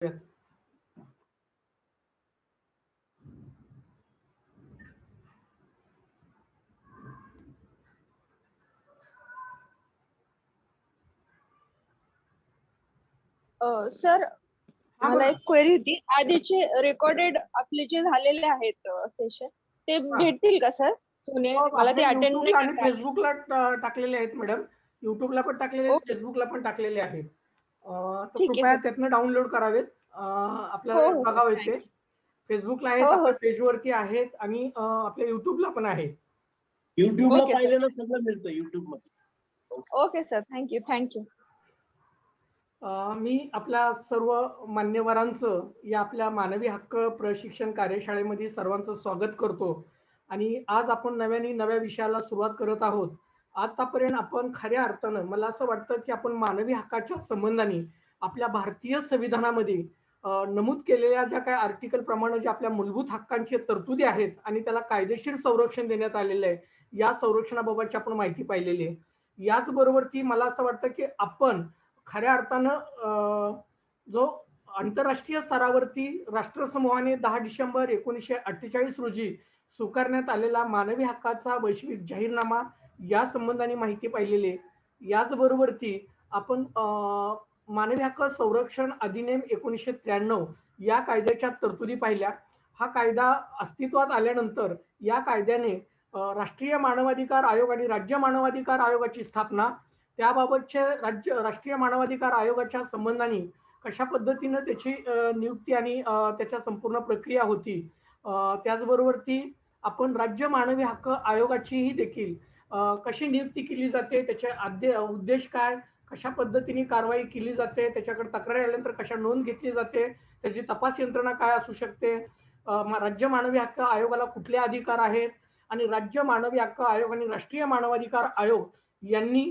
Sir हा मला बोला. एक क्वेरी होती. आधीचे रेकॉर्डेड आपले जे झालेले आहेत सेशन ते हा. भेटतील का सर? जुने मला ते आपल्या अटेंड नाही युट्यूबला आणि करता आले. फेसबुकला टाकलेले आहेत मॅडम. युट्यूबला पण टाकलेले आहेत, ओके, फेसबुकला पण टाकलेले आहेत. तर ठीक आहे कृपया सर. त्यातनं डाउनलोड करावेत. हो आपल्याला हो सर, बघावेत ते. थँक्यू. फेसबुकला हो आहेत, हो आपल्या सर. पेजवरती आहेत आणि आपल्या युट्यूबला पण आहे. युट्यूबला ओके सर. पाहिलेलं सगळं मिळतं युट्यूब मध्ये. Okay sir, thank you thank you. मी आपल्या सर्व मान्यवरांचं या आपल्या मानवी हक्क प्रशिक्षण कार्यशाळेमध्ये सर्वांचं स्वागत करतो. आणि आज आपण नव्या विषयाला सुरुवात करत आहोत. आतापर्यंत आपण खऱ्या अर्थानं मला असं वाटतं की आपण मानवी हक्काच्या संबंधाने आपल्या भारतीय संविधानामध्ये नमूद केलेल्या ज्या काही आर्टिकल प्रमाणे ज्या आपल्या मूलभूत हक्कांची तरतुदी आहेत आणि त्याला कायदेशीर संरक्षण देण्यात आलेलं आहे, या संरक्षणाबाबतची आपण माहिती पाहिलेली आहे. याचबरोबर ती मला असं वाटतं की आपण खऱ्या अर्थानं जो आंतरराष्ट्रीय स्तरावरती राष्ट्रसमूहाने 10 डिसेंबर 1948 रोजी स्वीकारण्यात आलेला मानवी हक्काचा वैश्विक जाहीरनामा या संबंधाने माहिती पाहिलेली आहे. याचबरोबर ती आपण मानवी हक्क संरक्षण अधिनियम 1993 या कायद्याच्या तरतुदी पाहिल्या. हा कायदा अस्तित्वात आल्यानंतर या कायद्याने राष्ट्रीय मानवाधिकार आयोग आणि राज्य मानवाधिकार आयोगाची स्थापना, त्याबाबतचे राष्ट्रीय मानवाधिकार आयोगाच्या संबंधाने कशा पद्धतीनं त्याची नियुक्ती आणि त्याच्या संपूर्ण प्रक्रिया होती, त्याचबरोबर ती आपण राज्य मानवी हक्क आयोगाचीही देखील कशी नियुक्ती केली जाते, त्याचे उद्देश काय, कशा पद्धतीने कारवाई केली जाते, त्याच्याकडे तक्रारी आल्यानंतर कशा नोंद घेतली जाते, त्याची तपास यंत्रणा काय असू शकते, राज्य मानवी हक्क आयोगाला कुठले अधिकार आहेत आणि राज्य मानवी हक्क आयोग आणि राष्ट्रीय मानवाधिकार आयोग यांनी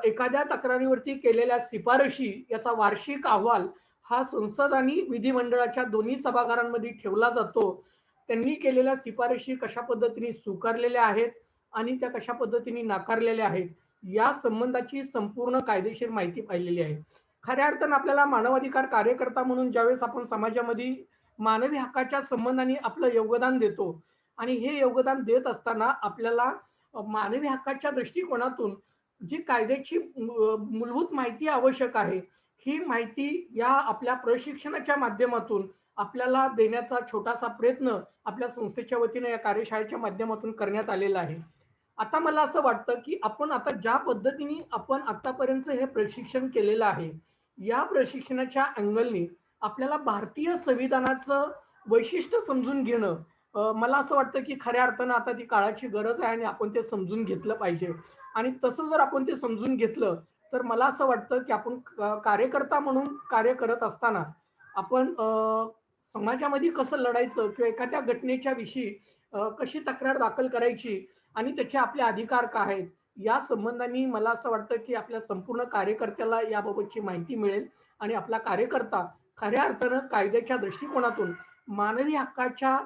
एखाद्या तक्रारीवरती केलेल्या शिफारशी याचा वार्षिक अहवाल हा संसद आणि विधिमंडळाच्या दोन्ही सभागृहांमध्ये ठेवला जातो. त्यांनी केलेल्या शिफारशी कशा पद्धतीने स्वीकारलेल्या आहेत आणि त्या कशा पद्धतीने नाकारलेल्या आहेत या संबंधाची संपूर्ण कायदेशीर माहिती पाहिलेली आहे. खऱ्या अर्थानं आपल्याला मानवाधिकार कार्यकर्ता म्हणून ज्यावेळेस आपण समाजामध्ये मानवी हक्काच्या संबंधाने आपलं योगदान देतो आणि हे योगदान देत असताना आपल्याला मानवी हक्काच्या दृष्टिकोनातून जी कायद्याची मूलभूत माहिती आवश्यक आहे, ही माहिती या आपल्या प्रशिक्षणाच्या माध्यमातून आपल्याला देण्याचा छोटासा प्रयत्न आपल्या संस्थेच्या वतीने या कार्यशाळेच्या माध्यमातून करण्यात आलेला आहे. आता मला असं वाटतं की आपण आता ज्या पद्धतीने आपण आतापर्यंत हे प्रशिक्षण केलेलं आहे, या प्रशिक्षणाच्या अँगलने आपल्याला भारतीय संविधानाचं वैशिष्ट्य समजून घेणं, मला असं वाटतं की खऱ्या अर्थानं आता ती काळाची गरज आहे आणि आपण ते समजून घेतलं पाहिजे. आणि तसं जर आपण ते समजून घेतलं तर मला असं वाटतं की आपण कार्यकर्ता म्हणून कार्य करत असताना आपण समाजामध्ये कसं लढायचं किंवा एखाद्या घटनेच्या विषयी कशी तक्रार दाखल करायची आणि त्याचे आपले अधिकार काय आहेत या संबंधाने मला असं वाटतं की आपल्या संपूर्ण कार्यकर्त्याला याबाबतची माहिती मिळेल आणि आपला कार्यकर्ता खऱ्या अर्थानं कायद्याच्या दृष्टिकोनातून मानवी हक्काच्या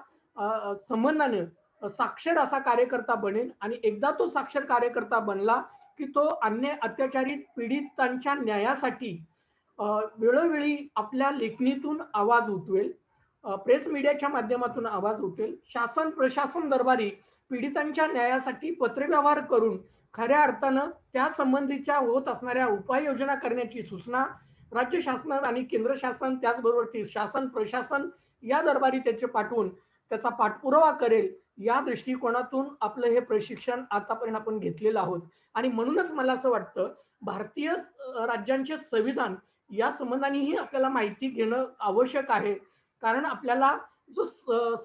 संबंधाने साक्षर असा कार्यकर्ता बनेल आणि एकदा तो साक्षर कार्यकर्ता बनला की तो अन्य अत्याचारित पीडितांच्या न्यायासाठी वेळोवेळी आपल्या लेखणीतून आवाज उठवेल, प्रेस मीडियाच्या माध्यमातून आवाज उठवेल, शासन प्रशासन दरबारी पीडितांच्या न्यायासाठी पत्रव्यवहार करून खऱ्या अर्थानं त्या संबंधीच्या होत असणाऱ्या उपाययोजना करण्याची सूचना राज्य शासन आणि केंद्र शासन त्याचबरोबर शासन प्रशासन या दरबारी त्याचे पाठवून त्याचा पाठपुरावा करेल. या दृष्टिकोनातून आपलं हे प्रशिक्षण आतापर्यंत आपण घेतलेलं आहोत आणि म्हणूनच मला असं वाटतं भारतीय राज्यांचे संविधान या संबंधानेही आपल्याला माहिती घेणं आवश्यक आहे. कारण आपल्याला जो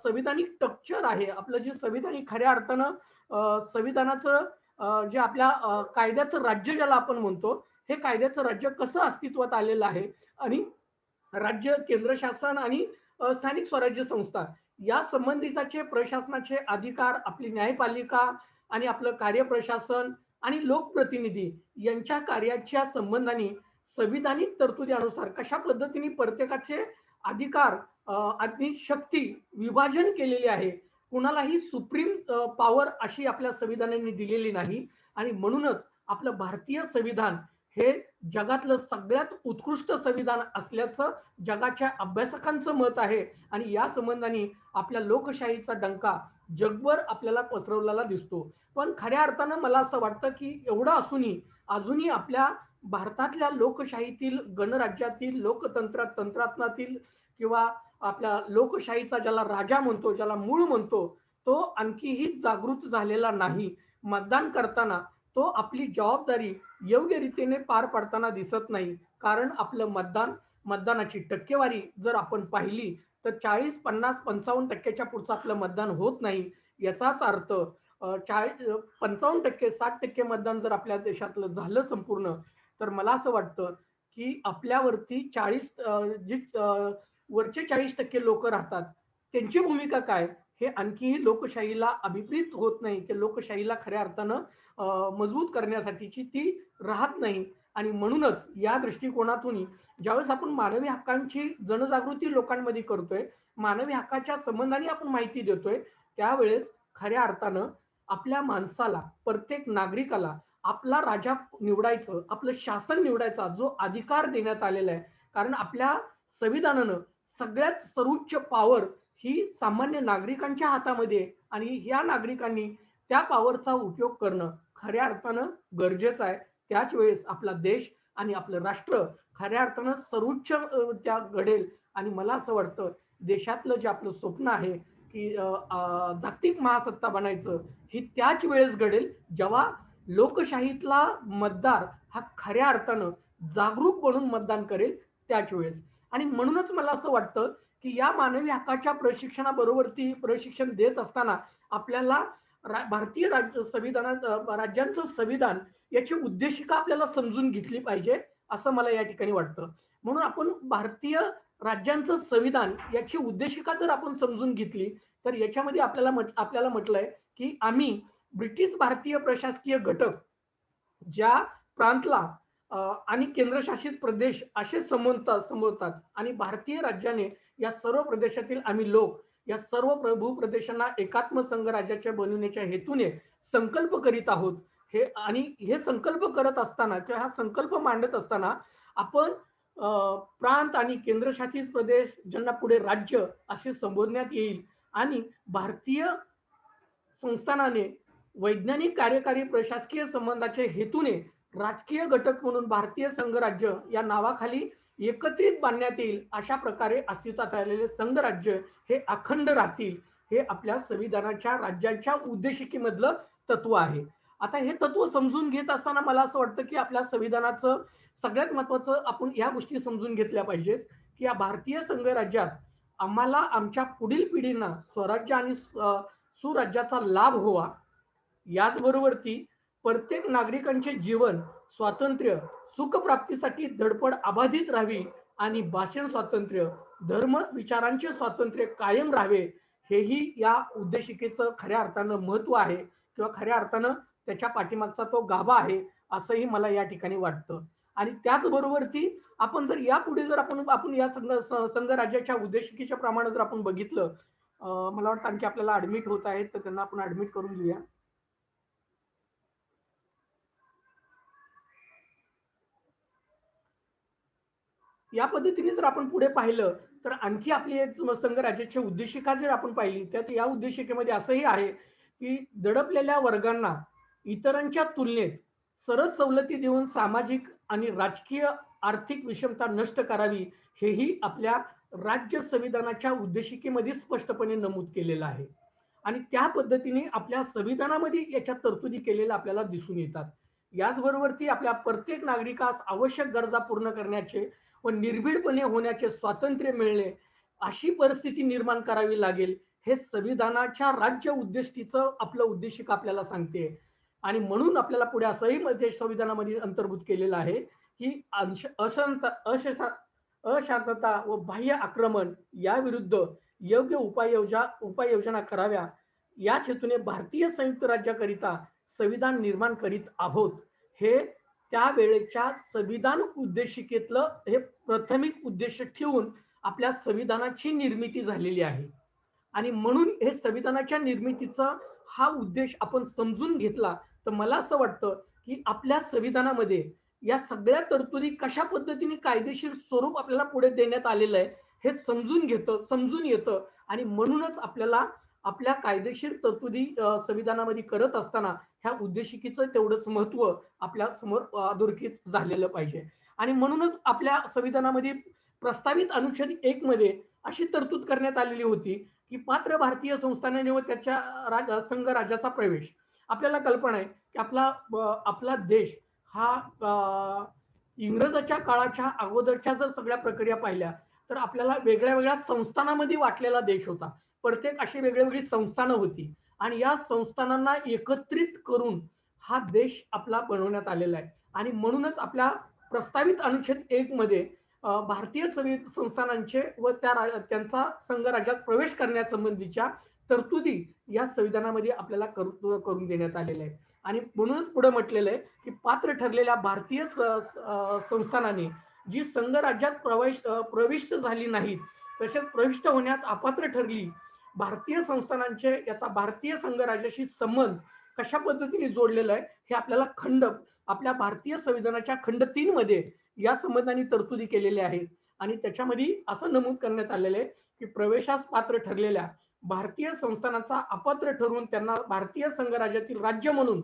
संविधानिक स्ट्रक्चर आहे, आपलं जे संविधानिक खऱ्या अर्थानं संविधानाचं जे आपल्या कायद्याचं राज्य ज्याला आपण म्हणतो, हे कायद्याचं राज्य कसं अस्तित्वात आलेलं आहे आणि राज्य केंद्र शासन आणि स्थानिक स्वराज्य संस्था या संबंधीचे प्रशासनाचे अधिकार, आपली न्यायपालिका आणि आपलं कार्यप्रशासन आणि लोकप्रतिनिधी यांच्या कार्याच्या संबंधाने संविधानिक तरतुदीनुसार कशा पद्धतीने प्रत्येकाचे अधिकार आणि शक्ती विभाजन केलेले आहे. कुणालाही सुप्रीम पॉवर अशी आपल्या संविधानाने दिलेली नाही आणि म्हणूनच आपलं भारतीय संविधान हे जगातलं सगळ्यात उत्कृष्ट संविधान असल्याचं जगाच्या अभ्यासकांचं मत आहे आणि या संबंधाने आपल्या लोकशाहीचा डंका जगभर आपल्याला पसरवलेला दिसतो. पण खऱ्या अर्थानं मला असं वाटतं की एवढं असूनही अजूनही आपल्या भारतातल्या लोकशाहीतील, गणराज्यातील, तंत्रातनातील किंवा आपल्या लोकशाहीचा ज्याला राजा म्हणतो, ज्याला मूळ म्हणतो, तो आणखीही जागृत झालेला नाही. मतदान करताना तो आपली जबाबदारी योग्य रीतीने पार पाडताना दिसत नाही. कारण आपलं मतदानाची टक्केवारी जर आपण पाहिली तर 40, 50, 55% पुढचं आपलं मतदान होत नाही. याचाच अर्थ 55%, 60% मतदान जर आपल्या देशातलं झालं संपूर्ण, तर मला असं वाटतं की आपल्यावरती वरचे 40% लोक राहतात, त्यांची भूमिका काय हे आणखीही लोकशाहीला अभिप्रेत होत नाही, की लोकशाहीला खऱ्या अर्थानं मजबूत करण्यासाठीची ती राहत नाही. आणि म्हणूनच या दृष्टिकोनातून ज्यावेळेस आपण मानवी हक्कांची जनजागृती लोकांमध्ये करतोय, मानवी हक्काच्या संबंधाने आपण माहिती देतोय, त्यावेळेस खऱ्या अर्थानं आपल्या माणसाला, प्रत्येक नागरिकाला आपला राजा निवडायचं, आपलं शासन निवडायचा जो अधिकार देण्यात आलेला आहे. कारण आपल्या संविधानानं सगळ्यात सर्वोच्च पॉवर ही सामान्य नागरिकांच्या हातामध्ये आहे आणि ह्या नागरिकांनी त्या पॉवरचा उपयोग करणं खऱ्या अर्थानं गरजेचं आहे. त्याच वेळेस आपला देश आणि आपलं राष्ट्र खऱ्या अर्थानं सर्वोच्च त्या घडेल. आणि मला असं वाटतं देशातलं जे आपलं स्वप्न आहे की जागतिक महासत्ता बनायचं, ही त्याच वेळेस घडेल जेव्हा लोकशाहीतला मतदार हा खऱ्या अर्थानं जागरूक बनून मतदान करेल त्याच वेळेस. आणि म्हणूनच मला असं वाटतं की या मानवी हक्काच्या प्रशिक्षणाबरोबरती प्रशिक्षण देत असताना आपल्याला भारतीय राज्यांचं संविधान याची उद्देशिका आपल्याला समजून घेतली पाहिजे असं मला या ठिकाणी वाटतं. म्हणून आपण भारतीय राज्यांचं संविधान याची उद्देशिका जर आपण समजून घेतली तर याच्यामध्ये आपल्याला म्हटलंय की आम्ही ब्रिटिश भारतीय प्रशासकीय घटक ज्या प्रांतला आणि केंद्रशासित प्रदेश असे संबोधतात आणि भारतीय राज्याने या सर्व प्रदेशातील आम्ही लोक या सर्व भूप्रदेशांना एकात्म संघ राज्याच्या बनवण्याच्या हेतूने संकल्प करीत आहोत. हे संकल्प करत असताना किंवा हा संकल्प मांडत असताना आपण प्रांत आणि केंद्रशासित प्रदेश ज्यांना पुढे राज्य असे संबोधण्यात येईल आणि भारतीय संस्थानाने वैज्ञानिक कार्यकारी प्रशासकीय संबंधाच्या हेतूने राजकीय घटक म्हणून भारतीय संघराज्य या नावाखाली एकत्रित बांधण्यात येईल. अशा प्रकारे अस्तित्वात आलेले संघराज्य हे अखंड राहतील, हे आपल्या संविधानाच्या राज्याच्या उद्देशिकेमधलं तत्व आहे. आता हे तत्व समजून घेत असताना मला असं वाटतं की आपल्या संविधानाचं सगळ्यात महत्वाचं आपण या गोष्टी समजून घेतल्या पाहिजेत की या भारतीय संघराज्यात आम्हाला आमच्या पुढील पिढींना स्वराज्य आणि सुराज्याचा लाभ व्हावा. याचबरोबर ती प्रत्येक नागरिकांचे जीवन स्वातंत्र्य सुखप्राप्तीसाठी धडपड अबाधित राहावी आणि भाषण स्वातंत्र्य धर्म विचारांचे स्वातंत्र्य कायम राहावे, हेही या उद्देशिकेचं खऱ्या अर्थानं महत्व आहे किंवा खऱ्या अर्थानं त्याच्या पाठीमागचा तो गाभा आहे असंही मला या ठिकाणी वाटतं. आणि त्याचबरोबर ती आपण जर यापुढे जर आपण या संघराज्याच्या उद्देशिकेच्या प्रमाणे जर आपण बघितलं, मला वाटतं आणखी आपल्याला ऍडमिट होत आहेत तर त्यांना आपण ऍडमिट करून घेऊया. या पद्धतीने जर आपण पुढे पाहिलं तर आणखी आपली एक संघराज्याची उद्देशिका जर आपण पाहिली तर या उद्देशिकेमध्ये असंही आहे की दडपलेल्या वर्गांना इतरांच्या तुलनेत सरळ सवलती देऊन सामाजिक आणि राजकीय आर्थिक विषमता नष्ट करावी, हेही आपल्या राज्य संविधानाच्या उद्देशिकेमध्ये स्पष्टपणे नमूद केलेलं आहे. आणि त्या पद्धतीने आपल्या संविधानामध्ये याच्या तरतुदी केलेल्या आपल्याला दिसून येतात. याचबरोबर ती आपल्या प्रत्येक नागरिकास आवश्यक गरजा पूर्ण करण्याचे व निर्भीडपणे होण्याचे स्वातंत्र्य मिळणे अशी परिस्थिती निर्माण करावी लागेल, हे संविधानाच्या राज्य उद्दिष्टीचं आपलं उद्देशिका आपल्याला सांगते. आणि म्हणून आपल्याला पुढे असंही मध्ये संविधानामध्ये अंतर्भूत केलेलं आहे की अशांतता व बाह्य आक्रमण याविरुद्ध योग्य उपाययोजना कराव्या. याच हेतूने भारतीय संयुक्त राज्याकरिता संविधान निर्माण करीत आहोत, हे त्यावेळेच्या संविधान उद्देशिकेतलं हे प्राथमिक उद्देश ठेवून आपल्या संविधानाची निर्मिती झालेली आहे. आणि म्हणून हे संविधानाच्या निर्मितीचा हा उद्देश आपण समजून घेतला तर मला असं वाटतं की आपल्या संविधानामध्ये या सगळ्या तरतुदी कशा पद्धतीने कायदेशीर स्वरूप आपल्याला पुढे देण्यात आलेलं आहे हे समजून येतं आणि म्हणूनच आपल्याला आपल्या कायदेशीर तरतुदी संविधानामध्ये करत असताना ह्या उद्देशिकेचं तेवढंच महत्व आपल्या समोर अधोरेखित झालेलं पाहिजे. आणि म्हणूनच आपल्या संविधानामध्ये प्रस्तावित अनुच्छेद 1 मध्ये अशी तरतूद करण्यात आलेली होती की पात्र भारतीय संस्थानाने व त्याच्या संघ राज्याचा प्रवेश. आपल्याला कल्पना आहे की आपला देश हा इंग्रजाच्या काळाच्या अगोदरच्या जर सगळ्या प्रक्रिया पाहिल्या तर आपल्याला वेगळ्या वेगळ्या संस्थानामध्ये वाटलेला देश होता. प्रत्येक अशी वेगळी संस्थानं होती आणि या संस्थानांना एकत्रित करून हा देश आपला बनवण्यात आलेला आहे. आणि म्हणूनच आपल्या प्रस्तावित अनुच्छेद 1 मध्ये भारतीय संस्थानांचे व त्यांचा संघ राज्यात प्रवेश करण्यासंबंधीच्या तरतुदी या संविधानामध्ये आपल्याला करून देण्यात आलेल्या आहेत. आणि म्हणूनच पुढे म्हटलेलं आहे की पात्र ठरलेल्या भारतीय संस्थानांनी जी संघ राज्यात प्रविष्ट झाली नाहीत तसेच प्रविष्ट होण्यात अपात्र ठरली भारतीय संस्थानांचे याचा भारतीय संघ राज्याशी संबंध कशा पद्धतीने जोडलेला आहे हे आपल्याला आपल्या भारतीय संविधानाच्या खंड 3 मध्ये या संबंधाने तरतुदी केलेल्या आहेत. आणि त्याच्यामध्ये असं नमूद करण्यात आलेलं आहे की प्रवेशास पात्र ठरलेल्या भारतीय संस्थानांचा अपात्र ठरवून त्यांना भारतीय संघ राज्यातील राज्य म्हणून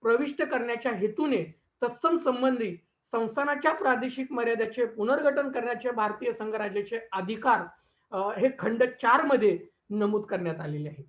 प्रविष्ट करण्याच्या हेतूने तत्सम संबंधी संस्थानाच्या प्रादेशिक मर्यादेचे पुनर्गठन करण्याचे भारतीय संघ राज्याचे अधिकार हे खंड 4 मध्ये नमूद करण्यात आलेले आहे.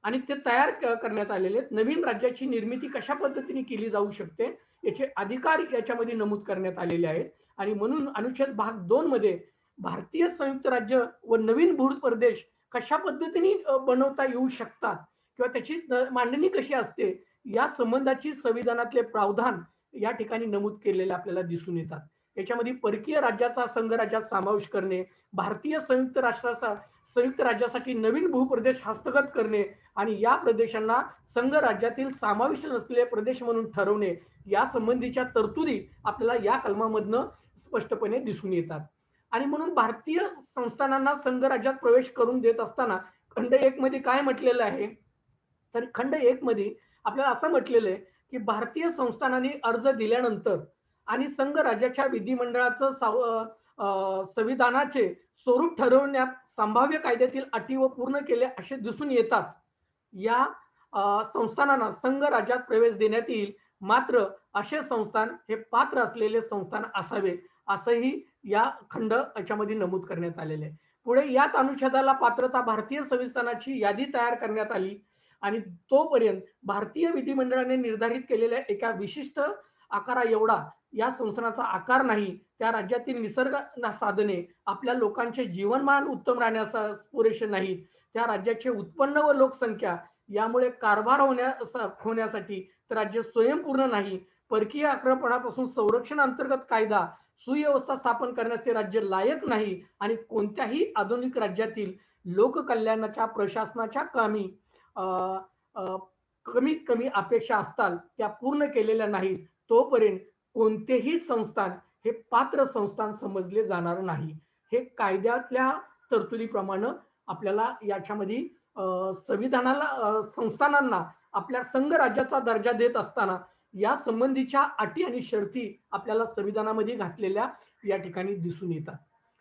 आणि ते तयार करण्यात आलेले आहेत. नवीन राज्याची निर्मिती कशा पद्धतीने केली जाऊ शकते याचे अधिकार याच्यामध्ये नमूद करण्यात आलेले आहेत. आणि म्हणून अनुच्छेद भाग 2 मध्ये भारतीय संयुक्त राज्य व नवीन भूप्रदेश कशा पद्धतीने बनवता येऊ शकतात किंवा त्याची मांडणी कशी असते या संबंधाची संविधानातले प्रावधान या ठिकाणी नमूद केलेले आपल्याला दिसून येतात. याच्यामध्ये परकीय राज्याचा संघ राज्यात समावेश करणे, भारतीय संयुक्त राज्यासाठी नवीन भूप्रदेश हस्तगत करणे आणि या प्रदेशांना संघ राज्यातील समाविष्ट नसलेले प्रदेश म्हणून ठरवणे या संबंधीच्या तरतुदी आपल्याला या कलमामधनं स्पष्टपणे दिसून येतात. आणि म्हणून भारतीय संस्थानांना संघ राज्यात प्रवेश करून देत असताना खंड 1 मध्ये काय म्हटलेलं आहे तर खंड 1 मध्ये आपल्याला असं म्हटलेलं आहे की भारतीय संस्थानांनी अर्ज दिल्यानंतर आणि संघ राज्याच्या विधिमंडळाचं संविधानाचे स्वरूप ठरवण्यात संभाव्य कायद्यातील अटी व पूर्ण केले असे दिसून येताच या संस्थानांना संघ राज्यात प्रवेश देण्यात येईल. मात्र असे संस्थान हे पात्र असलेले संस्थान असावे असंही या खंड याच्यामध्ये नमूद करण्यात आलेले आहे. पुढे याच अनुच्छेदाला पात्रता भारतीय संविधानाची यादी तयार करण्यात आली आणि तोपर्यंत भारतीय विधिमंडळाने निर्धारित केलेल्या एका विशिष्ट आकारा एवढा या संस्थानाचा आकार नाही, त्या राज्यातील निसर्ग साधने आपल्या लोकांचे जीवनमान उत्तम राहण्यास पुरेसे नाहीत, त्या राज्याचे उत्पन्न व लोकसंख्या यामुळे कारभार होण्यासाठी राज्य स्वयंपूर्ण नाही, परकीय आक्रमणापासून संरक्षण अंतर्गत कायदा सुव्यवस्था स्थापन करण्यास ते राज्य लायक नाही आणि कोणत्याही आधुनिक राज्यातील लोककल्याणाच्या प्रशासनाच्या कामी कमीत कमी अपेक्षा असतात त्या पूर्ण केलेल्या नाहीत तोपर्यंत कोणतेही संस्थान हे पात्र संस्थान समजले जाणार नाही. हे कायद्यातल्या तरतुदीप्रमाणे आपल्याला याच्यामध्ये संस्थानांना आपल्या संघ राज्याचा दर्जा देत असताना या संबंधीच्या अटी आणि शर्ती आपल्याला संविधानामध्ये घातलेल्या या ठिकाणी दिसून येतात.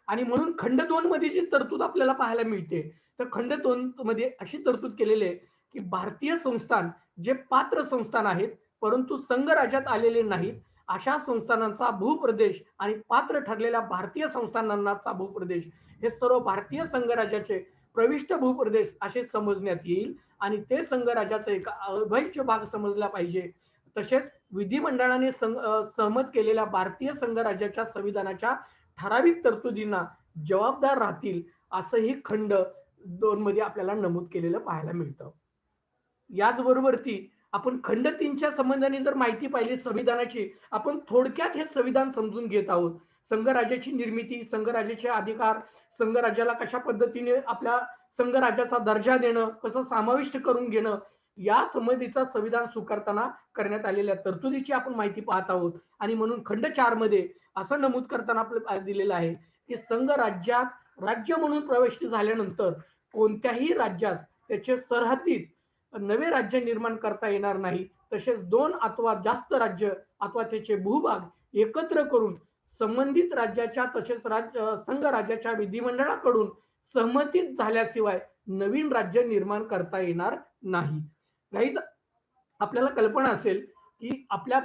आणि म्हणून खंड 2 मध्ये जी तरतूद आपल्याला पाहायला मिळते तर खंड 2 मध्ये अशी तरतूद केलेली आहे की भारतीय संस्थान जे पात्र संस्थान आहेत परंतु संघ राज्यात आलेले नाहीत अशा संस्थानांचा भूप्रदेश आणि पात्र ठरलेल्या भारतीय संस्थानांचा भूप्रदेश हे सर्व भारतीय संघ राज्याचे प्रविष्ट भूप्रदेश असे समजण्यात येईल आणि ते संघ राज्याचा एक अविभाज्य भाग समजला पाहिजे. तसेच विधिमंडळाने सहमत केलेल्या भारतीय संघ राज्याच्या संविधानाच्या ठराविक तरतुदींना जबाबदार राहतील असंही खंड 2 मध्ये आपल्याला नमूद केलेलं पाहायला मिळतं. याचबरोबर आपण खंड 3च्या संबंधाने जर माहिती पाहिली संविधानाची आपण थोडक्यात हे संविधान समजून घेत आहोत. संघ राज्याची निर्मिती, संघ राज्याचे अधिकार, संघ राज्याला कशा पद्धतीने आपल्या संघ राज्याचा दर्जा देणं, कसं समाविष्ट करून घेणं या संबंधीचा संविधान स्वीकारताना करण्यात आलेल्या तरतुदीची आपण माहिती पाहत आहोत. आणि म्हणून खंड 4 मध्ये असं नमूद करताना आपल्याला दिलेलं आहे की संघ राज्यात राज्य म्हणून प्रविष्ट झाल्यानंतर कोणत्याही राज्यास त्याचे सरहद्दीत नवे राज्य निर्माण करता येणार नाही. तसेच 2 अथवा जास्त राज्य अथवा त्याचे भूभाग एकत्र करून संबंधित राज्याच्या तसेच संघ राज्याच्या विधिमंडळाकडून सहमतीत झाल्याशिवाय नवीन राज्य निर्माण करता येणार नाही. गाईज, आपल्याला कल्पना असेल की आपल्या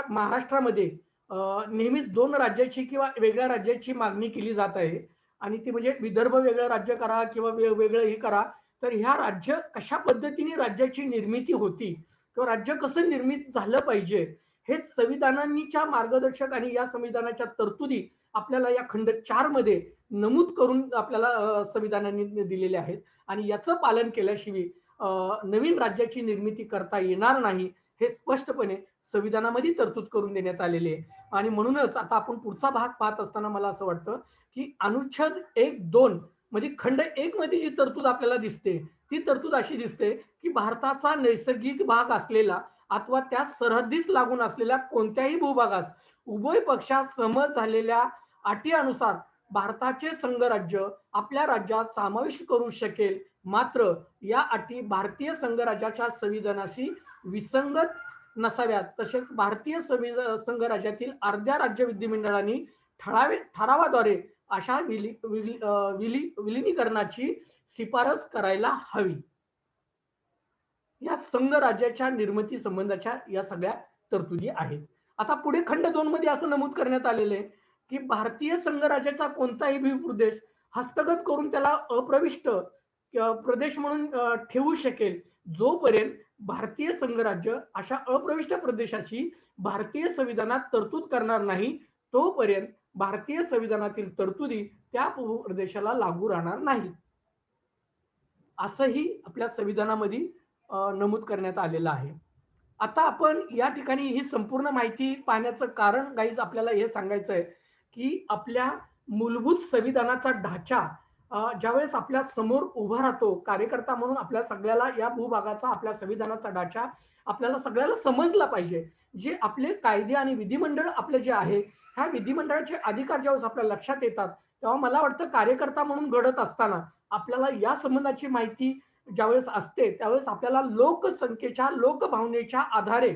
महाराष्ट्रामध्ये नेहमीच 2 राज्याची किंवा वेगळ्या राज्याची मागणी केली जात आहे आणि ती म्हणजे विदर्भ वेगळं राज्य करा किंवा वेगळं हे करा. तर ह्या राज्य कशा पद्धतीने राज्याची निर्मिती होती किंवा राज्य कसं निर्मित झालं पाहिजे हे संविधानाच्या मार्गदर्शक आणि या संविधानाच्या तरतुदी आपल्याला या खंड 4 मध्ये नमूद करून आपल्याला संविधानाने दिलेले आहेत आणि याचं पालन केल्याशिवाय नवीन राज्याची निर्मिती करता येणार नाही हे स्पष्टपणे संविधानामध्ये तरतूद करून देण्यात आलेले आहे. आणि म्हणूनच आता आपण पुढचा भाग पाहत असताना मला असं वाटतं की अनुच्छेद 1-2 म्हणजे खंड 1 मध्ये जी तरतूद आपल्याला दिसते ती तरतूद अशी दिसते की भारताचा नैसर्गिक भाग असलेला अथवा त्या सरहद्दीस लागून असलेल्या कोणत्याही भूभागास उभय पक्षात सहमत झालेल्या अटीनुसार भारताचे संघराज्य आपल्या राज्यात समाविष्ट करू शकेल. मात्र या अटी भारतीय संघराज्याच्या संविधानाशी विसंगत नसाव्यात. तसेच भारतीय संघराज्यातील अर्ध्या राज्य विधिमंडळांनी ठरावाद्वारे अशा विलिनीकरणाची शिफारस करायला हवी. या संघ राज्याच्या निर्मिती संबंधाच्या या सगळ्या तरतुदी आहेत. आता पुढे खंड 2 मध्ये असं नमूद करण्यात आलेलं आहे की भारतीय संघराज्याचा कोणताही भूप्रदेश हस्तगत करून त्याला अप्रविष्ट प्रदेश म्हणून ठेवू शकेल जोपर्यंत भारतीय संघराज्य अशा अप्रविष्ट प्रदेशाची भारतीय संविधानात तरतूद करणार नाही तोपर्यंत भारतीय संविधानातील तरतुदी त्या प्रदेशाला लागू राहणार नाही असंही आपल्या संविधानामध्ये नमूद करण्यात आलेलं आहे. आता आपण या ठिकाणी ही संपूर्ण माहिती पाहण्याचं कारण गाईज आपल्याला हे सांगायचं आहे की आपल्या मूलभूत संविधानाचा ढाचा ज्यावेळेस आपल्या समोर उभा राहतो कार्यकर्ता म्हणून आपल्या सगळ्याला या भूभागाचा आपल्या संविधानाचा ढाचा आपल्याला सगळ्याला समजला पाहिजे. जे आपले कायदे आणि विधिमंडळ आपले जे आहे ह्या विधिमंडळाचे अधिकार ज्यावेळेस आपल्या लक्षात येतात तेव्हा मला वाटतं कार्यकर्ता म्हणून घडत असताना आपल्याला या संबंधाची माहिती ज्यावेळेस असते त्यावेळेस आपल्याला लोकसंख्येच्या लोकभावनेच्या आधारे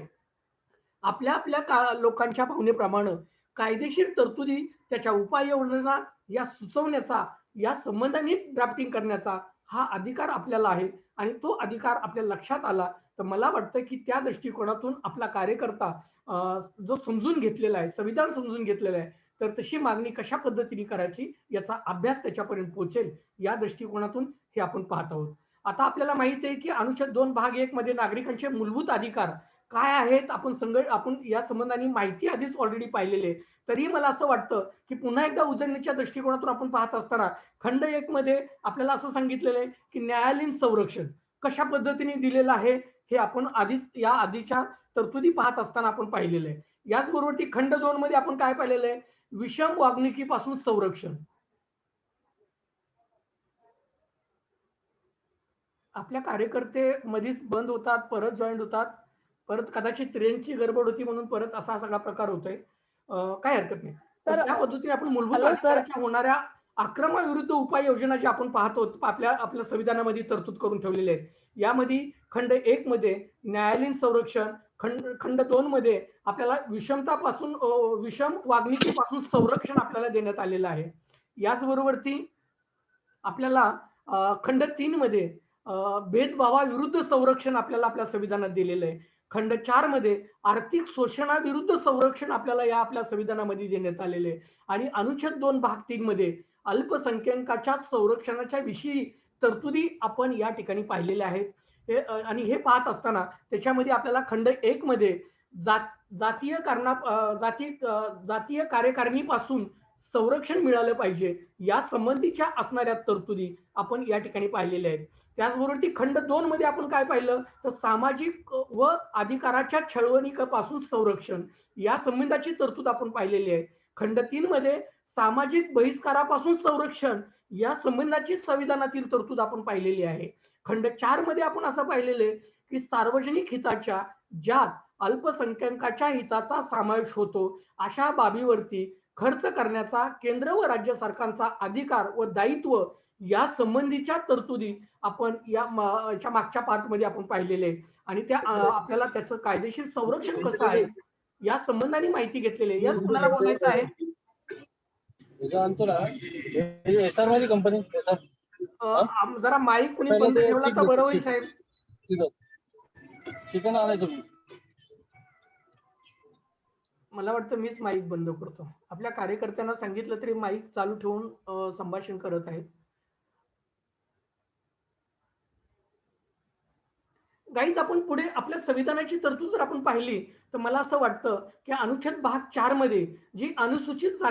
आपल्या लोकांच्या भावनेप्रमाणे कायदेशीर तरतुदी त्याच्या उपाययोजना या सुचवण्याचा या संबंधाने ड्राफ्टिंग करण्याचा हा अधिकार आपल्याला आहे आणि तो अधिकार आपल्या लक्षात आला तर मला वाटतं की त्या दृष्टिकोनातून आपला कार्यकर्ता जो समजून घेतलेला आहे संविधान समजून घेतलेलं आहे तर तशी मागणी कशा पद्धतीने करायची याचा अभ्यास त्याच्यापर्यंत पोहोचेल या दृष्टिकोनातून हे आपण पाहत आहोत. आता आपल्याला माहिती आहे की अनुच्छेद 2 भाग 1 मध्ये नागरिकांचे मूलभूत अधिकार काय आहेत आपण या संबंधाने माहिती आधीच ऑलरेडी पाहिलेली आहे. तरी मला असं वाटतं की पुन्हा एकदा उजळणीच्या दृष्टिकोनातून आपण पाहत असताना खंड 1 मध्ये आपल्याला असं सांगितलेलं आहे की न्यायालयीन संरक्षण कशा पद्धतीने दिलेलं आहे हे आपण या आधीच्या तरतुदी पाहत असताना आपण पाहिलेलं आहे. याचबरोबर ती खंड 2 मध्ये आपण काय पाहिलेलं आहे विषम वागणुकीपासून संरक्षण. आपल्या कार्यकर्ते मध्येच बंद होतात परत जॉईन होतात परत कदाचित ट्रेनची गडबड होती म्हणून परत असा सगळा प्रकार होतोय. काय हरकत नाही. तर त्या पद्धतीने आपण मूलभूत अधिकाराच्या होणाऱ्या आक्रमणाविरुद्ध उपाययोजना जे आपण पाहतो आपल्या संविधानामध्ये तरतूद करून ठेवलेले आहेत. यामध्ये खंड 1 मध्ये न्यायालयीन संरक्षण खंड 2 मध्ये आपल्याला विषम वागणुकीपासून संरक्षण आपल्याला देण्यात आलेलं आहे. याचबरोबर ती आपल्याला खंड 3 मध्ये भेदभावाविरुद्ध संरक्षण आपल्याला आपल्या संविधानात दिलेलं आहे. खंड 4 मध्ये आर्थिक शोषणाविरुद्ध संरक्षण आपल्याला या आपल्या संविधानामध्ये देण्यात आलेले आहे. आणि अनुच्छेद 2 भाग 3 मध्ये अल्पसंख्याकाच्या संरक्षणाच्या विषयी तरतुदी आपण या ठिकाणी पाहिलेल्या आहेत. आणि हे पाहत असताना त्याच्यामध्ये आपल्याला खंड 1 मध्ये जातीय कार्यकारिणीपासून संरक्षण मिळालं पाहिजे या संबंधीच्या असणाऱ्या तरतुदी आपण या ठिकाणी पाहिलेल्या आहेत. त्याचबरोबर ती खंड 2 मध्ये आपण काय पाहिलं तर सामाजिक व अधिकाराच्या छळवणुकीपासून संरक्षण या संबंधाची तरतूद आपण पाहिलेली आहे. खंड 3 मध्ये सामाजिक बहिष्कारापासून संरक्षण या संबंधाची संविधानातील तरतूद आपण पाहिलेली आहे. खंड 4 मध्ये आपण असं पाहिलेलं आहे की सार्वजनिक हिताच्या ज्यात अल्पसंख्याकाच्या हिताचा समावेश होतो अशा बाबीवरती खर्च करण्याचा केंद्र व राज्य सरकारचा अधिकार व दायित्व या संबंधीच्या तरतुदी आपण या मागच्या पार्ट मध्ये आपण पाहिलेले आणि त्या आपल्याला त्याचं कायदेशीर संरक्षण कसं आहे या संबंधाने माहिती घेतलेली आहे. याच कुणाला बोलायचं आहे? एसआर मध्ये कंपनी एसआर जरा माईक कुणी बंद ठेवला तर बरं होईल साहेब. चिकन आणायचं. मला वाटतं मीच माईक बंद करतो. आपल्या कार्यकर्त्यांना सांगितलं तरी माईक चालू ठेवून संभाषण करत आहेत. गाईज, आपण पुढे आपल्या संविधानाची तरतूद जर आपण पाहिली तर मला असं वाटतं की अनुच्छेद भाग 4 मध्ये जी अनुसूचित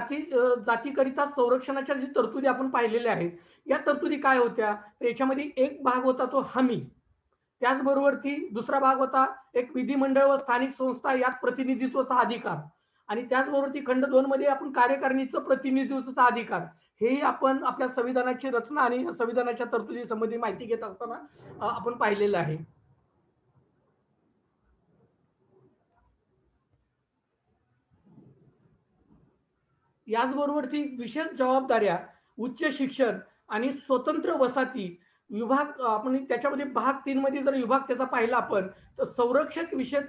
जातीकरिता संरक्षणाच्या जी तरतुदी आपण पाहिलेल्या आहेत, या तरतुदी काय होत्या तर याच्यामध्ये एक भाग होता तो हमी, त्याचबरोबर ती दुसरा भाग होता एक विधिमंडळ व स्थानिक संस्था यात प्रतिनिधित्वाचा अधिकार, आणि त्याचबरोबर ती खंड 2 मध्ये आपण कार्यकारिणीचं प्रतिनिधित्वाचा अधिकार. हेही आपण आपल्या संविधानाची रचना आणि संविधानाच्या तरतुदी संबंधी माहिती घेत असताना आपण पाहिलेलं आहे. याचबरोबर ती विशेष जबाबदाऱ्या, उच्च शिक्षण आणि स्वतंत्र वसाहती विभाग, आपण त्याच्यामध्ये भाग 3 मध्ये जर विभाग त्याचा पाहिला आपण तर संरक्षक विषय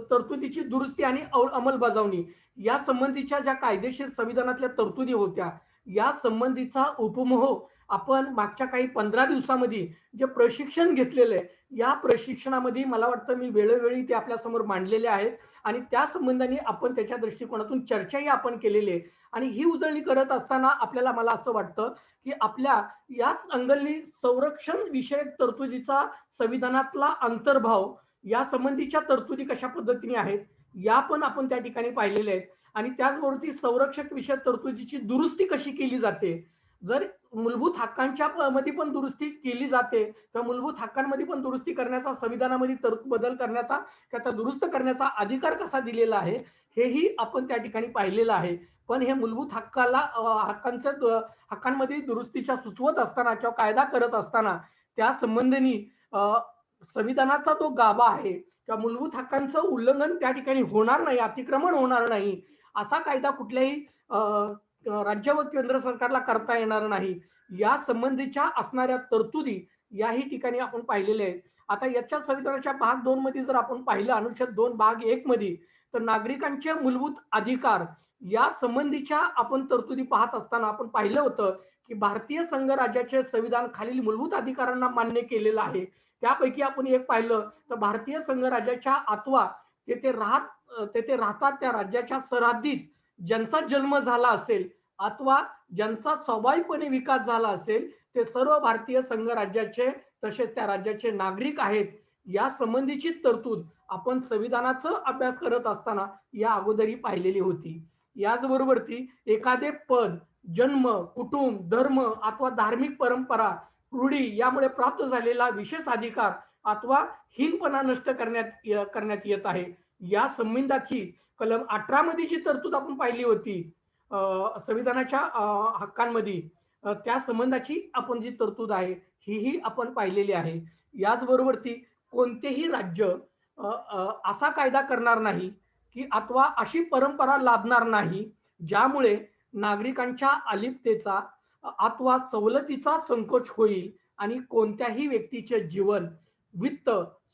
तरतुदीची दुरुस्ती आणि अंमलबजावणी या संबंधीच्या ज्या कायदेशीर संविधानातल्या तरतुदी होत्या, या संबंधीचा उपमोह आपण मागच्या काही 15 दिवसामध्ये जे प्रशिक्षण घेतलेलं आहे, या प्रशिक्षणामध्ये मला वाटतं मी वेळोवेळी ते आपल्या समोर मांडलेले आहेत आणि त्या संबंधाने आपण त्याच्या दृष्टिकोनातून चर्चाही आपण केलेली आहे. आणि ही उजळणी करत असताना आपल्याला मला असं वाटतं की आपल्या याच अंगली संरक्षण विषयक तरतुदीचा संविधानातला अंतर्भाव, या संबंधीच्या तरतुदी कशा पद्धतीने आहेत या पण आपण त्या ठिकाणी पाहिलेल्या आहेत. आणि त्याचबरोबर ती संरक्षक विषयक तरतुदीची दुरुस्ती कशी केली जाते, जर मूलभूत हक्कांच्या मध्ये पण दुरुस्ती केली जाते तर मूलभूत हक्कांमध्ये पण दुरुस्ती करण्याचा, संविधानामध्ये बदल करण्याचा, त्याचा दुरुस्त करण्याचा अधिकार कसा दिलेला आहे हेही आपण त्या ठिकाणी पाहिलेलं आहे. पण हे मूलभूत हक्कांमध्ये दुरुस्तीच्या सुचवत असताना किंवा कायदा करत असताना त्या संबंधाने संविधानाचा जो गाभा आहे किंवा मूलभूत हक्कांचं उल्लंघन त्या ठिकाणी होणार नाही, अतिक्रमण होणार नाही, असा कायदा कुठल्याही राज्य व केंद्र सरकारला करता येणार नाही, या संबंधीच्या असणाऱ्या तरतुदी याही ठिकाणी आपण पाहिलेले आहेत. आता याच्या संविधानाच्या भाग 2 मध्ये जर आपण पाहिलं, अनुच्छेद 2 भाग 1 मध्ये, तर नागरिकांचे मूलभूत अधिकार या संबंधीच्या आपण तरतुदी पाहत असताना आपण पाहिलं होतं की भारतीय संघ राज्याचे संविधान खालील मूलभूत अधिकारांना मान्य केलेलं आहे. त्यापैकी आपण एक पाहिलं तर भारतीय संघ राज्याच्या अथवा तेथे राहतात त्या राज्याच्या सरहद्दीत ज्यांचा जन्म झाला असेल अथवा ज्यांचा स्वाभाविकपणे विकास झाला असेल ते सर्व भारतीय संघ राज्याचे तसेच त्या राज्याचे नागरिक आहेत. या संबंधीची तरतूद आपण संविधानाचा अभ्यास करत असताना या अगोदरही पाहिलेली होती. याचबरोबर ती एखादे पद, जन्म, कुटुंब, धर्म अथवा धार्मिक परंपरा, रूढी यामुळे प्राप्त झालेला विशेष अधिकार अथवा हीनपणा नष्ट करण्यात येत आहे. या संबंधाची कलम 18 मध्ये जी तरतूद आपण पाहिली होती संविधानाच्या हक्कांमध्ये, त्या संबंधाची आपण जी तरतूद आहे ही आपण पाहिलेली आहे. याचबरोबर ती कोणतेही राज्य असा कायदा करणार नाही की अथवा अशी परंपरा लादणार नाही ज्यामुळे नागरिकांच्या अलिप्ततेचा अथवा सवलतीचा संकोच होईल आणि कोणत्याही व्यक्तीचे जीवन, वित्त,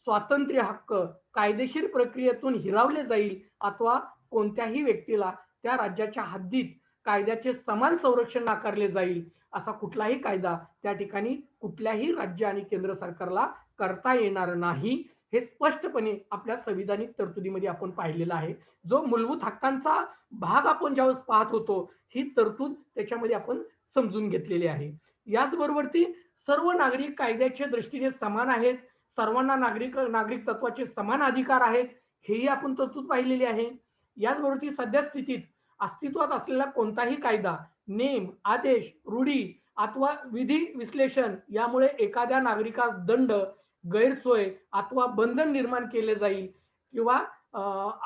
स्वातंत्र्य हक्क कायदेशीर प्रक्रियेतून हिरावले जाईल अथवा कोणत्याही व्यक्तीला त्या राज्याच्या हद्दीत कायद्याचे समान संरक्षण नाकारले जाईल असा कुठलाही कायदा त्या ठिकाणी कुठल्याही राज्य आणि केंद्र सरकारला करता येणार नाही. हे स्पष्टपणे आपल्या संविधानिक तरतुदीमध्ये आपण पाहिलेलं आहे. जो मूलभूत हक्कांचा भाग आपण ज्यावेळेस पाहत होतो ही तरतूद त्याच्यामध्ये आपण समजून घेतलेली आहे. याचबरोबर ती सर्व नागरिक कायद्याच्या दृष्टीने समान आहेत, सर्वांना नागरिक तत्वाचे समान अधिकार आहेत, हेही आपण तरतूद पाहिलेली आहे. याचबरोबर ती सध्या स्थितीत अस्तित्वात असलेला कोणताही कायदा, नेम, आदेश, रूढी अथवा विधी विश्लेषण यामुळे एखाद्या नागरिकास दंड, गैरसोय अथवा बंधन निर्माण केले जाईल किंवा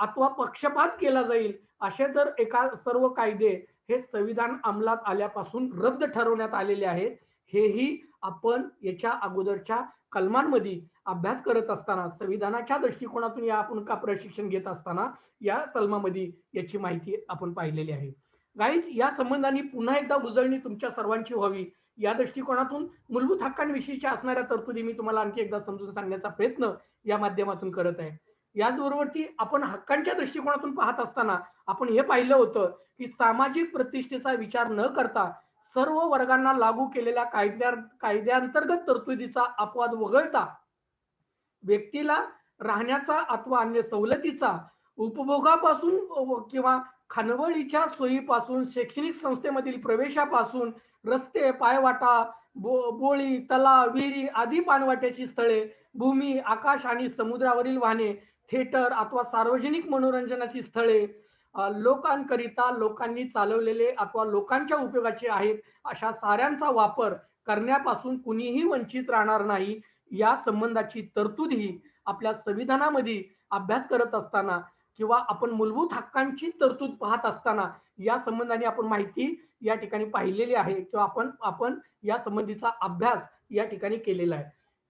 अथवा पक्षपात केला जाईल असे तर सर्व कायदे हे संविधान अंमलात आल्यापासून रद्द ठरवण्यात आलेले आहेत. हेही आपण याच्या अगोदरच्या कलमांमध्ये अभ्यास करत असताना संविधानाच्या दृष्टिकोनातून या आपण का प्रशिक्षण घेत असताना या कलमामध्ये याची माहिती आपण पाहिलेली आहे. गाईज, या संबंधाने पुन्हा एकदा उजळणी तुमच्या सर्वांची व्हावी या दृष्टिकोनातून मूलभूत हक्कांविषयीच्या असणाऱ्या तरतुदी मी तुम्हाला आणखी एकदा समजून सांगण्याचा प्रयत्न या माध्यमातून करत आहे. याचबरोबर ती आपण हक्कांच्या दृष्टिकोनातून पाहत असताना आपण हे पाहिलं होतं की सामाजिक प्रतिष्ठेचा विचार न करता सर्व वर्गांना लागू केलेल्या कायद्यांतर्गत तरतुदीचा अपवाद वगळता व्यक्तीला राहण्याचा अथवा अन्य सवलतीचा उपभोगापासून किंवा खानवळीच्या सोयीपासून शैक्षणिक संस्थेमधील प्रवेशापासून रस्ते पायवाटा बोळी तलाव विहिरी आदी पाणवाट्याची स्थळे भूमी आकाश आणि समुद्रावरील वाहने थिएटर अथवा सार्वजनिक मनोरंजनाची स्थळे लोकांकरिता लोकांनी चालवलेले अथवा लोकांच्या उपयोगाचे आहेत अशा साऱ्यांचा वापर करण्यापासून कुणीही वंचित राहणार नाही या संबंधाची तरतूद ही आपल्या संविधानामध्ये अभ्यास करत असताना किंवा आपण मूलभूत हक्कांची तरतूद पाहत असताना या संबंधाने आपण माहिती या ठिकाणी पाहिलेली आहे किंवा आपण या संबंधीचा अभ्यास या ठिकाणी केलेला आहे.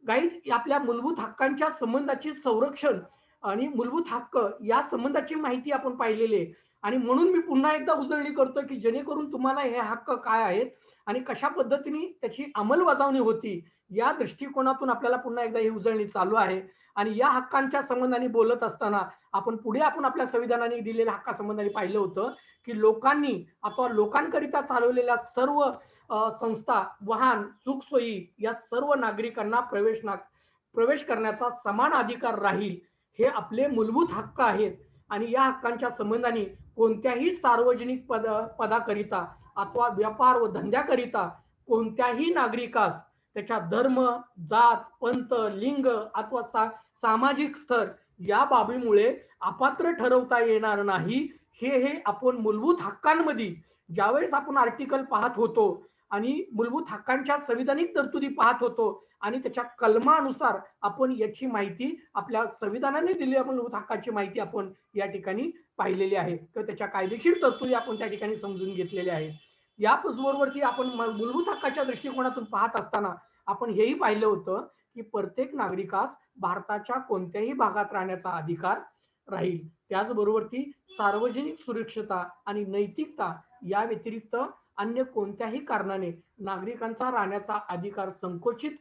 गाईज, आपल्या मूलभूत हक्कांच्या संबंधाचे संरक्षण आणि मूलभूत हक्क या संबंधाची माहिती आपण पाहिलेली आहे आणि म्हणून मी पुन्हा एकदा उजळणी करतो की जेणेकरून तुम्हाला हे हक्क काय आहेत आणि कशा पद्धतीने त्याची अंमलबजावणी होती या दृष्टिकोनातून आपल्याला पुन्हा एकदा ही उजळणी चालू आहे. आणि या हक्कांच्या संबंधाने बोलत असताना आपण आपल्या संविधानाने दिलेल्या हक्कासंबंधाने पाहिलं होतं की लोकांनी अथवा लोकांकरिता चालवलेल्या सर्व संस्था वाहन सुखसोयी या सर्व नागरिकांना प्रवेश करण्याचा समान अधिकार राहील हे आपले मूलभूत हक्क आहेत. आणि या हक्कांच्या संबंधाने कोणत्याही सार्वजनिक पदाकरिता अथवा व्यापार व धंद्याकरिता कोणत्याही नागरिकास त्याच्या धर्म जात पंथ लिंग अथवा सामाजिक स्तर या बाबीमुळे अपात्र ठरवता येणार नाही. हे आपण मूलभूत हक्कांमध्ये ज्यावेळेस आपण आर्टिकल पाहत होतो आणि मूलभूत हक्कांच्या संविधानिक तरतुदी पाहत होतो आणि त्याच्या कलमानुसार आपण याची माहिती आपल्या संविधानाने दिलेल्या मूलभूत हक्काची माहिती आपण या ठिकाणी पाहिलेली आहे तर त्याच्या कायदेशीर तरतुदी आपण त्या ठिकाणी समजून घेतलेल्या आहेत. या बरोबरती आपण मूलभूत हक्काच्या दृष्टिकोनातून पाहत असताना आपण हेही पाहिलं होतं की प्रत्येक नागरिकास भारताच्या कोणत्याही भागात राहण्याचा अधिकार राहील. त्याचबरोबर ती सार्वजनिक सुरक्षता आणि नैतिकता या व्यतिरिक्त अन्य कोणत्याही कारणाने नागरिकांचा राहण्याचा अधिकार संकोचित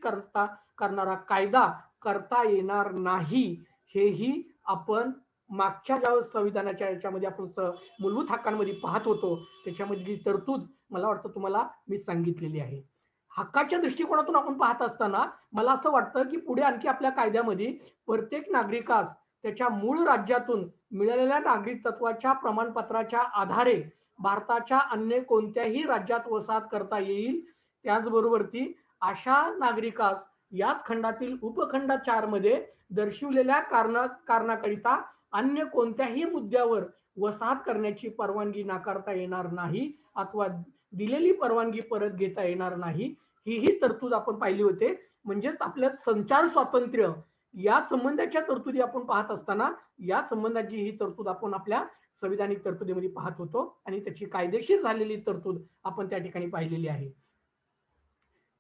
करणारा कायदा करता येणार नाही. हेही आपण मागच्या ज्या संविधानाच्या याच्यामध्ये आपण मूलभूत हक्कांमध्ये पाहत होतो त्याच्यामधली तरतूद मला वाटतं तुम्हाला मी सांगितलेली आहे. हक्काच्या दृष्टिकोनातून आपण पाहत असताना मला असं वाटतं की पुढे आणखी आपल्या कायद्यामध्ये प्रत्येक नागरिकास त्याच्या मूळ राज्यातून मिळालेल्या नागरिकत्वाच्या प्रमाणपत्राच्या आधारे भारताच्या अन्य कोणत्याही राज्यात वसाहत करता येईल. त्याचबरोबर ती अशा नागरिकास याच खंडातील उपखंड 4 मध्ये दर्शवलेल्या कारणाकरिता अन्य कोणत्याही मुद्द्यावर वसाहत करण्याची परवानगी नाकारता येणार नाही अथवा दिलेली परवानगी परत घेता येणार नाही. ही तरतूद आपण पाहिली होते. म्हणजेच आपल्या संचार स्वातंत्र्य या संबंधाच्या तरतुदी आपण पाहत असताना या संबंधाची ही तरतूद आपण आपल्या संविधानिक तरतुदीमध्ये पाहत होतो आणि त्याची कायदेशीर झालेली तरतूद आपण त्या ठिकाणी पाहिलेली आहे.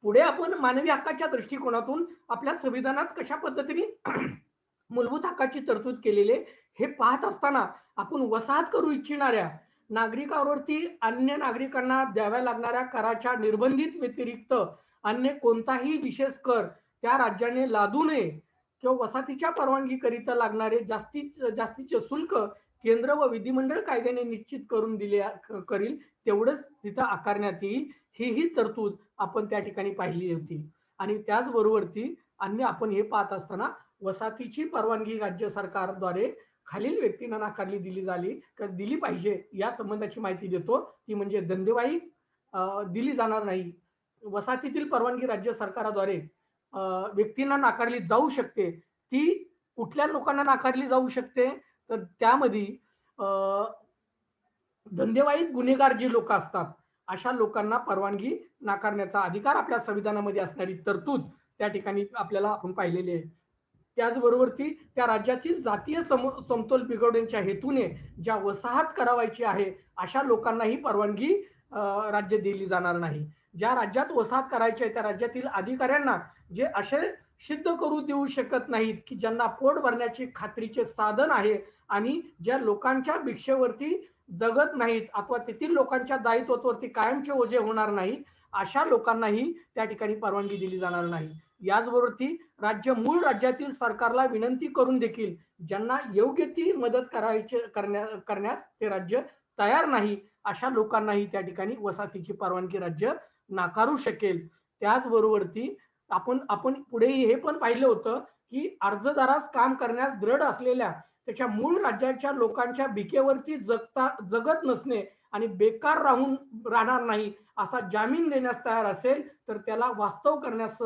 पुढे आपण मानवी हक्काच्या दृष्टिकोनातून आपल्या संविधानात कशा पद्धतीने मूलभूत हक्काची तरतूद केलेली हे पाहत असताना आपण वसाहत करू इच्छिणाऱ्या नागरिकांवरती अन्य नागरिकांना द्याव्या लागणाऱ्या कराच्या निर्बंधित व्यतिरिक्त अन्य कोणताही विशेष कर त्या राज्याने लादू नये किंवा वसाहतीच्या परवानगीकरिता लागणारे जास्तीचे शुल्क केंद्र व विधिमंडळ कायद्याने निश्चित करून करील तेवढंच तिथं आकारण्यात येईल. ही तरतूद आपण त्या ठिकाणी पाहिली होती. आणि त्याचबरोबर ती अन्य आपण हे पाहत असताना वसाहतीची परवानगी राज्य सरकारद्वारे खालील व्यक्तींना नाकारली दिली पाहिजे या संबंधाची माहिती देतो. ती म्हणजे धंदेवाई दिली जाणार नाही. वसाहतीतील परवानगी राज्य सरकारद्वारे व्यक्तींना नाकारली जाऊ शकते. ती कुठल्या लोकांना नाकारली जाऊ शकते तर त्यामध्ये धंदेवाईक गुन्हेगार जे लोक असतात अशा लोकांना परवानगी नाकारण्याचा अधिकार आपल्या संविधानामध्ये असणारी तरतूद त्या ठिकाणी आपल्याला आपण पाहिलेली आहे. त्याचबरोबर ती त्या राज्यातील जातीय समतोल बिघडवण्याच्या हेतूने ज्या वसाहत करावायची आहे अशा लोकांनाही परवानगी राज्य दिली जाणार नाही. ज्या राज्यात वसाहत करायची आहे त्या राज्यातील अधिकाऱ्यांना जे असे सिद्ध करू देऊ शकत नाहीत की ज्यांना पोट भरण्याची खात्रीचे साधन आहे आणि ज्या लोकांच्या भिक्षेवरती जगत नाहीत अथवा तेथील लोकांच्या दायित्वावरती कायमचे ओझे होणार नाही अशा लोकांनाही त्या ठिकाणी परवानगी दिली जाणार नाही. याचबरोबर ती मूळ राज्यातील सरकारला विनंती करून देखील ज्यांना योग्य ती मदत करण्यास ते राज्य तयार नाही, अशा लोकांनाही त्या ठिकाणी वसाहतीची परवानगी राज्य नाकारू शकेल. त्याचबरोबरती आपण पुढेही हे पण पाहिलं होतं की अर्जदारास काम करण्यास दृढ असलेल्या त्याच्या मूळ राज्याच्या लोकांच्या भिकेवरती जगत नसणे आणि बेकार राहणार नाही असा जामीन देण्यास तयार असेल तर त्याला वास्तव करण्यास